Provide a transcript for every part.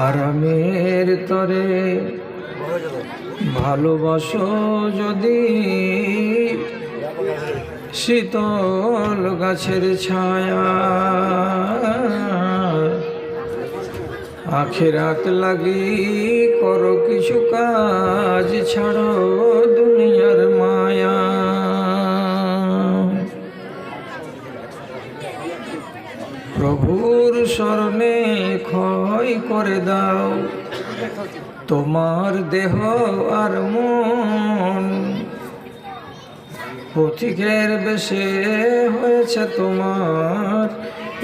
আরামের তরে ভালোবাসো যদি শীতল গাছের ছায়া, আখিরাত লাগি করো কিছু কাজ, ছাড়ো দুনিয়ার মায়া। প্রভুর শরণে ক্ষয় করে দাও তোমার দেহ আর মন, পথিকের বেশে হয়েছে তোমার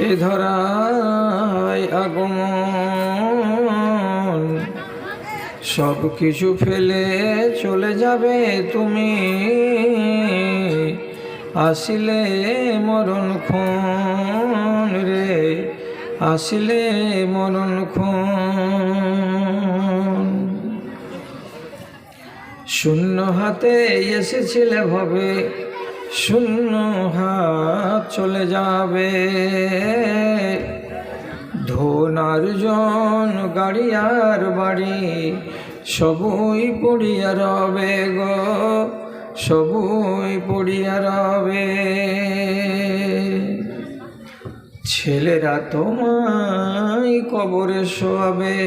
এ ধরায় আগমন। সব কিছু ফেলে চলে যাবে তুমি, আসিলে মরণক্ষণ রে, আসিলে মরণক্ষণ। শূন্য হাতে এসেছিলে ভবে, শূন্য হাত চলে যাবে। ধন আর্জন গাড়ি আর বাড়ি সবই পড়িয়া রবে গো, সবই পড়িয়া রবে। ছেলেরা তোমায় কবরে শোয়াবে,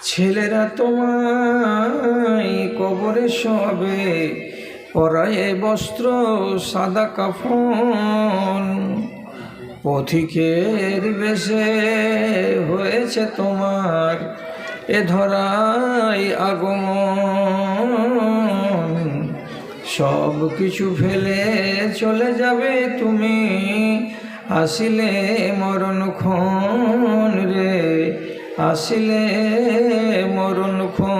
ছেলেরা তোমায় কবরে শোয়াবে, পরায়ে বস্ত্র সাদা কাফন। পথিকের বেশে হয়েছে তোমার এ ধরায় আগমন। সব কিছু ফেলে চলে যাবে তুমি, আসিলে মরণক্ষণ রে, আসিলে মরণক্ষণ।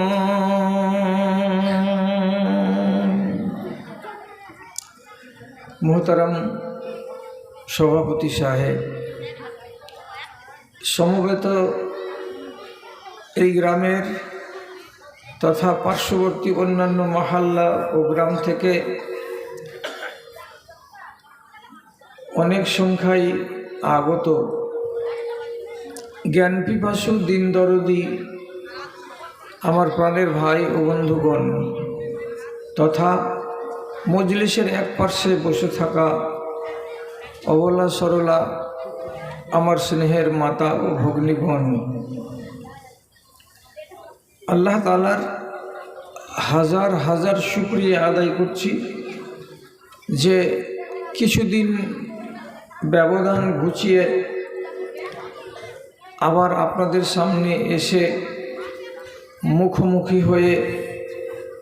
মোহতারাম সভাপতি সাহেব, সমবেত এই গ্রামের তথা পার্শ্ববর্তী অন্যান্য মহল্লা ও গ্রাম থেকে অনেক সংখ্যায় আগত জ্ঞানপিপাসু দিন দরদি আমার প্রাণের ভাই ও বন্ধুগণ, তথা মজলিসের এক পার্শ্বে বসে থাকা অবলা সরলা আমার স্নেহের মাতা ও ভগ্নীগণ, আল্লাহ তাআলার হাজার হাজার শুকরিয়া আদায় করছি যে কিছুদিন ব্যবধান ঘুচিয়ে আবার আপনাদের সামনে এসে মুখোমুখি হয়ে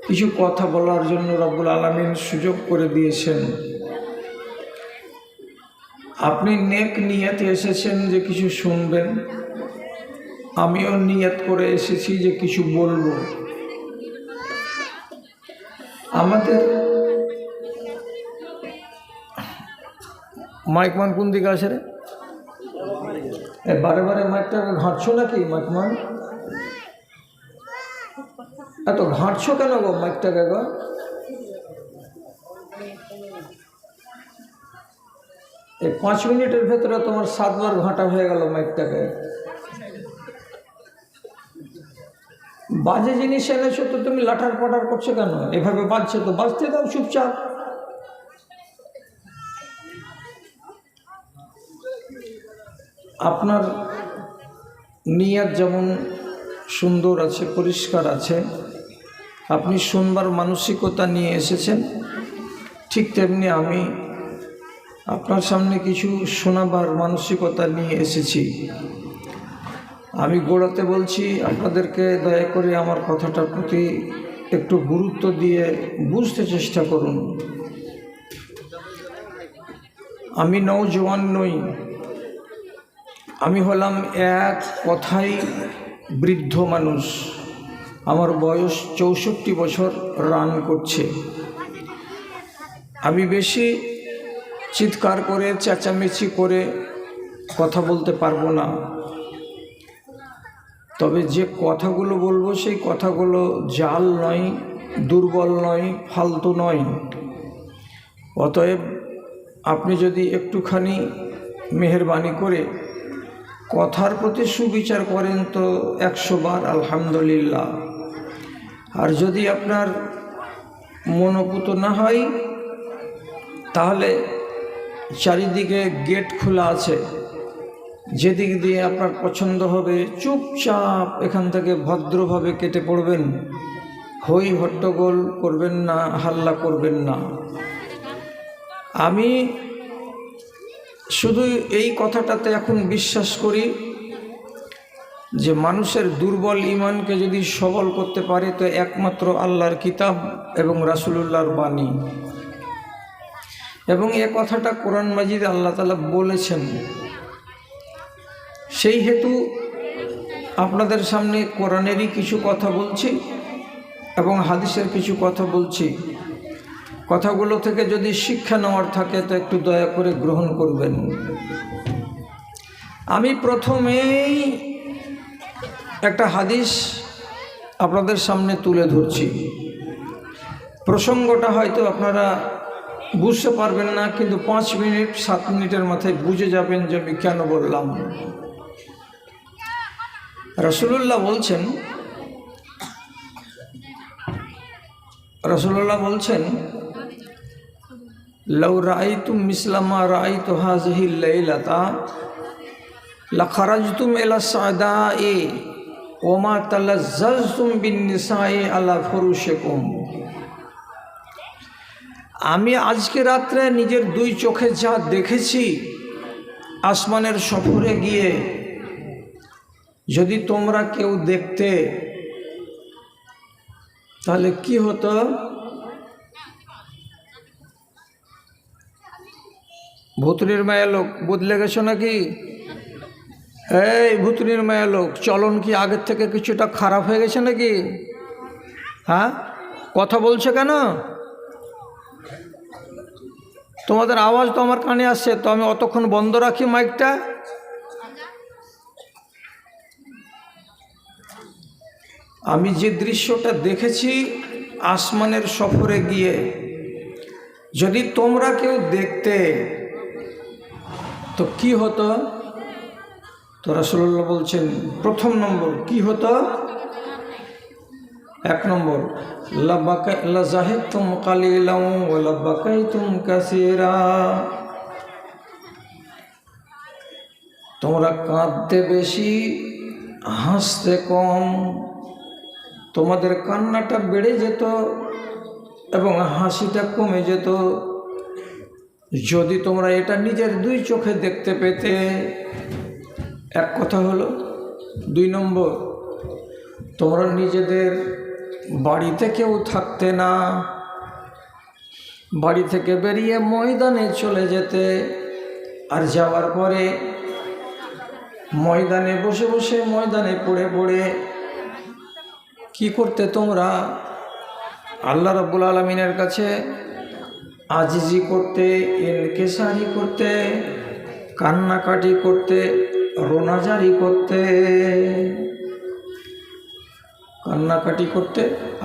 কিছু কথা বলার জন্য রব্বুল আলামিন সুযোগ করে দিয়েছেন। আপনি নেক নিয়তে এসেছেন যে কিছু শুনবেন, আমিও নিয়ত করে এসেছি যে কিছু বলবো। আমাদের মাইকমান কোন দিকে আসে রে? বারে বারে মাইকটাকে ঘাঁটছো নাকি? মাইকমান এত ঘাঁটছো কেন গো মাইকটাকে গো? এই 5 মিনিটের ভেতরে তোমার 7 বার ঘাঁটা হয়ে গেল মাইকটাকে। বাজে জিনিস এনেছো তো তুমি লাঠার পাটার করছো কেন? এভাবে বাজছে তো বাজতে দাও চুপচাপ। আপনার নিয়ত যেমন সুন্দর আছে, পরিষ্কার আছে, আপনি শুনবার মানসিকতা নিয়ে এসেছেন, ঠিক তেমনি আমি আপনার সামনে কিছু শোনাবার মানসিকতা নিয়ে এসেছি। আমি গোড়াতে বলছি আপনাদেরকে দয়া করে আমার কথাটার প্রতি একটু গুরুত্ব দিয়ে বুঝতে চেষ্টা করুন। আমি নওজওয়ান নই, আমি হলাম এক কথায় বৃদ্ধ মানুষ। আমার বয়স 64 বছর রান করছে। আমি বেশি চিৎকার করে চেঁচামেচি করে কথা বলতে পারবো না, তবে যে কথাগুলো বলবো সেই কথাগুলো জাল নয়, দুর্বল নয়, ফালতু নয়। অতএব আপনি যদি একটুখানি মেহেরবানি করে কথার প্রতি সুবিচার করেন তো 100 বার আলহামদুলিল্লাহ। আর যদি আপনার মনোপুত না হয় তাহলে চারিদিকে গেট খোলা আছে, যেদিক দিয়ে আপনার পছন্দ হবে চুপচাপ এখান থেকে ভদ্রভাবে কেটে পড়বেন। হই হট্টগোল করবেন না, হাল্লা করবেন না। আমি শুধু এই কথাটাতে এখন বিশ্বাস করি যে মানুষের দুর্বল ঈমানকে যদি সবল করতে পারে তো একমাত্র আল্লাহর কিতাব এবং রাসূলুল্লাহর বাণী। এবং এ কথাটা কোরআন মাজিদে আল্লাহ তাআলা বলেছেন। সেই হেতু আপনাদের সামনে কোরআনেরই কিছু কথা বলছি এবং হাদিসের কিছু কথা বলছি। কথাগুলো থেকে যদি শিক্ষা নেওয়ার থাকে তো একটু দয়া করে গ্রহণ করবেন। আমি প্রথমেই একটা হাদিস আপনাদের সামনে তুলে ধরছি। প্রসঙ্গটা হয়তো আপনারা বুঝতে পারবেন না, কিন্তু 5 মিনিট 7 মিনিটের মাথায় বুঝে যাবেন যে আমি কেন বললাম। রাসূলুল্লাহ বলছেন লাউ রাআইতুম মিসলা মা রাআইতু হাযিহিল লাইলাতা লাখারাজতুম ইলা সাদাই ওয়া মা তালাজ্জাজতুম বিন নিসাই আলা ফুরুশিকুম। আমি আজকে রাত্রে নিজের 2 চোখে যা দেখেছি আসমানের সফরে গিয়ে, যদি তোমরা কেউ দেখতে তাহলে কি হতো? ভুতুড়ির মায়া লোক বদলে গেছো নাকি? এই ভুতুড়ির মায়া লোক, চলন কি আগের থেকে কিছুটা খারাপ হয়ে গেছে নাকি? হ্যাঁ, কথা বলছে কেন? তোমাদের আওয়াজ তো আমার কানে আসছে, তো আমি অতক্ষণ বন্ধ রাখি মাইকটা? আমি যে দৃশ্যটা দেখেছি আসমানের সফরে গিয়ে, যদি তোমরা কেউ দেখতে তো কি হতো? তো রাসূলুল্লাহ বলছেন প্রথম নম্বর কি হতো? 1 নম্বর লাযাহিকতুম কালিলান ওয়া লাবাকাইতুম কাসীরা। তোমরা কাঁদতে বেশি, হাসতে কম। তোমাদের কান্নাটা বেড়ে যেত এবং হাসিটা কমে যেত যদি তোমরা এটা নিজের 2 চোখে দেখতে পেতে। এক কথা হলো। 2 নম্বর, তোমরা নিজেদের বাড়িতে কেউ থাকতে না, বাড়ি থেকে বেরিয়ে ময়দানে চলে যেতে, আর যাওয়ার পরে ময়দানে বসে বসে ময়দানে পড়ে পড়ে কি করতে? তোমরা আল্লাহ রাব্বুল আলামিনের কাছে আজিজি করতে, ইনকিসারি করতে, কান্নাকাটি করতে, রোনাজারি করতে, কান্নাকাটি করতে,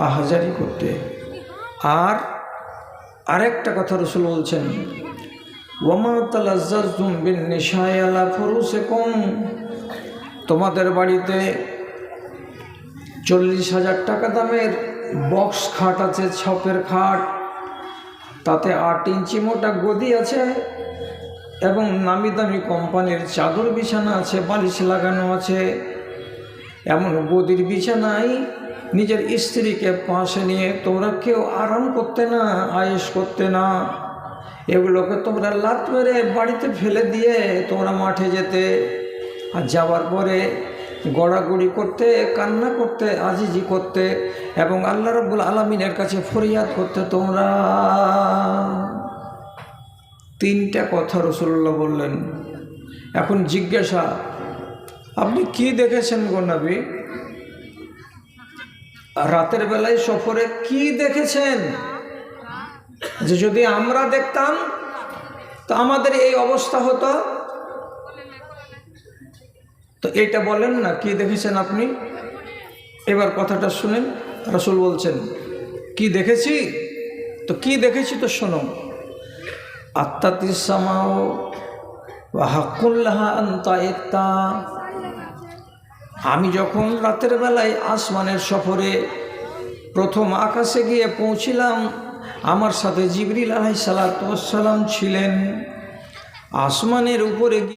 আহাজারি করতে। আর আরেকটা কথা রাসূল বলছেন ওয়ামা তালাজ্জাজতুম বিন নিসাই আলা ফুরুশিকুম। তোমাদের বাড়িতে 40,000 টাকা দামের বক্স খাট আছে, ছপের খাট, তাতে 8 ইঞ্চি মোটা গদি আছে এবং নামি দামি কোম্পানির চাদর বিছানা আছে, বালিশ লাগানো আছে। এমন গদির বিছানায় নিজের স্ত্রীকে পাশে নিয়ে তোমরা কেউ আরাম করতে না, আয়েশ করতে না। এগুলোকে তোমরা লাত মেরে বাড়িতে ফেলে দিয়ে তোমরা মাঠে যেতে, আর যাওয়ার পরে গড়াগড়ি করতে, কান্না করতে, আজিজি করতে এবং আল্লাহ রাব্বুল আলামিনের কাছে ফরিয়াদ করতে তোমরা। 3টা কথা রাসূলুল্লাহ বললেন। এখন জিজ্ঞাসা, আপনি কি দেখেছেন গো নবী? রাতের বেলায় সফরে কি দেখেছেন যে যদি আমরা দেখতাম তো আমাদের এই অবস্থা হতো? তো এইটা বলেন না, কি দেখেছেন আপনি? এবার কথাটা শুনেন। রাসূল বলছেন কি দেখেছি? তো কি দেখেছি তো শোনো। আত্তাতিস সামাও ওয়া হাক্কুল লাহা আন তাইতা আমি যখন রাতের বেলায় আসমানের সফরে প্রথম আকাশে গিয়ে পৌঁছিলাম, আমার সাথে জিবরিল আলাইহিস সালাতু ওয়াস সালাম ছিলেন। আসমানের উপরে